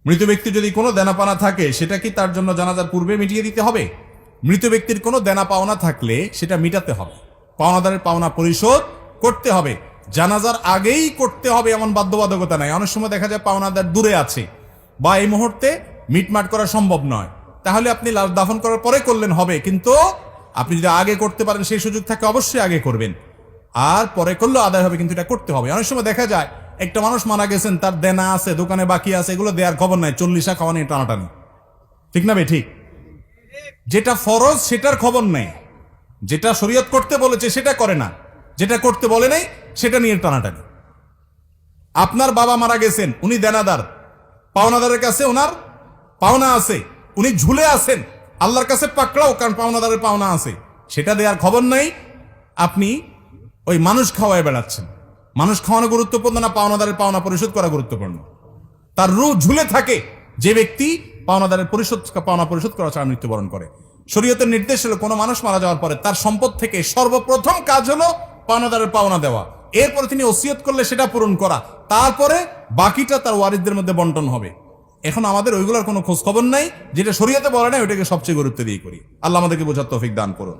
মৃত ব্যক্তির যদি কোনো দেনা পাওনা থাকে সেটা কি তার জন্য জানাজার পূর্বে মিটিয়ে দিতে হবে? মৃত ব্যক্তির কোনো দেনা পাওনা থাকলে সেটা মিটাতে হবে, পাওনাদারের পাওনা পরিশোধ করতে হবে। জানাজার আগেই করতে হবে এমন বাধ্যবাধকতা নাই। অনেক সময় দেখা যায় পাওনাদার দূরে আছে বা এই মুহূর্তে মিটমাট করা সম্ভব নয়, তাহলে আপনি লাশ দাফন করার পরে করলেন হবে, কিন্তু আপনি যদি আগে করতে পারেন সেই সুযোগ থাকে অবশ্যই আগে করবেন, আর পরে করলেও আদায় হবে, কিন্তু এটা করতে হবে। অনেক সময় দেখা যায় একটা মানুষ মারা গেছেন, তার দেনা আছে, দোকানে বাকি আছে, এগুলো দেওয়ার খবর নাই, 40 খাওয়া নিয়ে টানাটানি, ঠিক না ভাই? ঠিক। যেটা ফরজ সেটার খবর নেই, যেটা শরীয়ত করতে বলেছে সেটা করে না, যেটা করতে বলে নাই সেটা নিয়ে টানাটানি। আপনার বাবা মারা গেছেন, উনি দেনাদার, পাওনাদারের কাছে ওনার পাওনা আছে, উনি ঝুলে আছেন, আল্লাহর কাছে পাকড়াও, কারণ পাওনাদারের পাওনা আছে, সেটা দেওয়ার খবর নাই। আপনি ওই মানুষ খাওয়ায় বেড়াচ্ছেন। মানুষ খাওয়ানো গুরুত্বপূর্ণ না পাওনাদারের পাওনা পরিশোধ করা গুরুত্বপূর্ণ? তার রূহ ঝুলে থাকে যে ব্যক্তি পাওনাদারের পাওনা পরিশোধ করা ছাড়া মৃত্যুবরণ করে। শরীয়তের নির্দেশ হলো কোনো মানুষ মারা যাওয়ার পরে তার সম্পদ থেকে সর্বপ্রথম কাজ হলো পাওনাদারের পাওনা দেওয়া, এরপরে তিনি ওসিয়ত করলে সেটা পূরণ করা, তারপরে বাকিটা তার ওয়ারিসদের মধ্যে বন্টন হবে। এখন আমাদের ওইগুলোর কোনো খোঁজ খবর নাই, যেটা শরীয়তে বলে নাই ওইটাকে সবচেয়ে গুরুত্ব দিয়ে করি। আল্লাহ আমাদেরকে বোঝার তৌফিক দান করুন।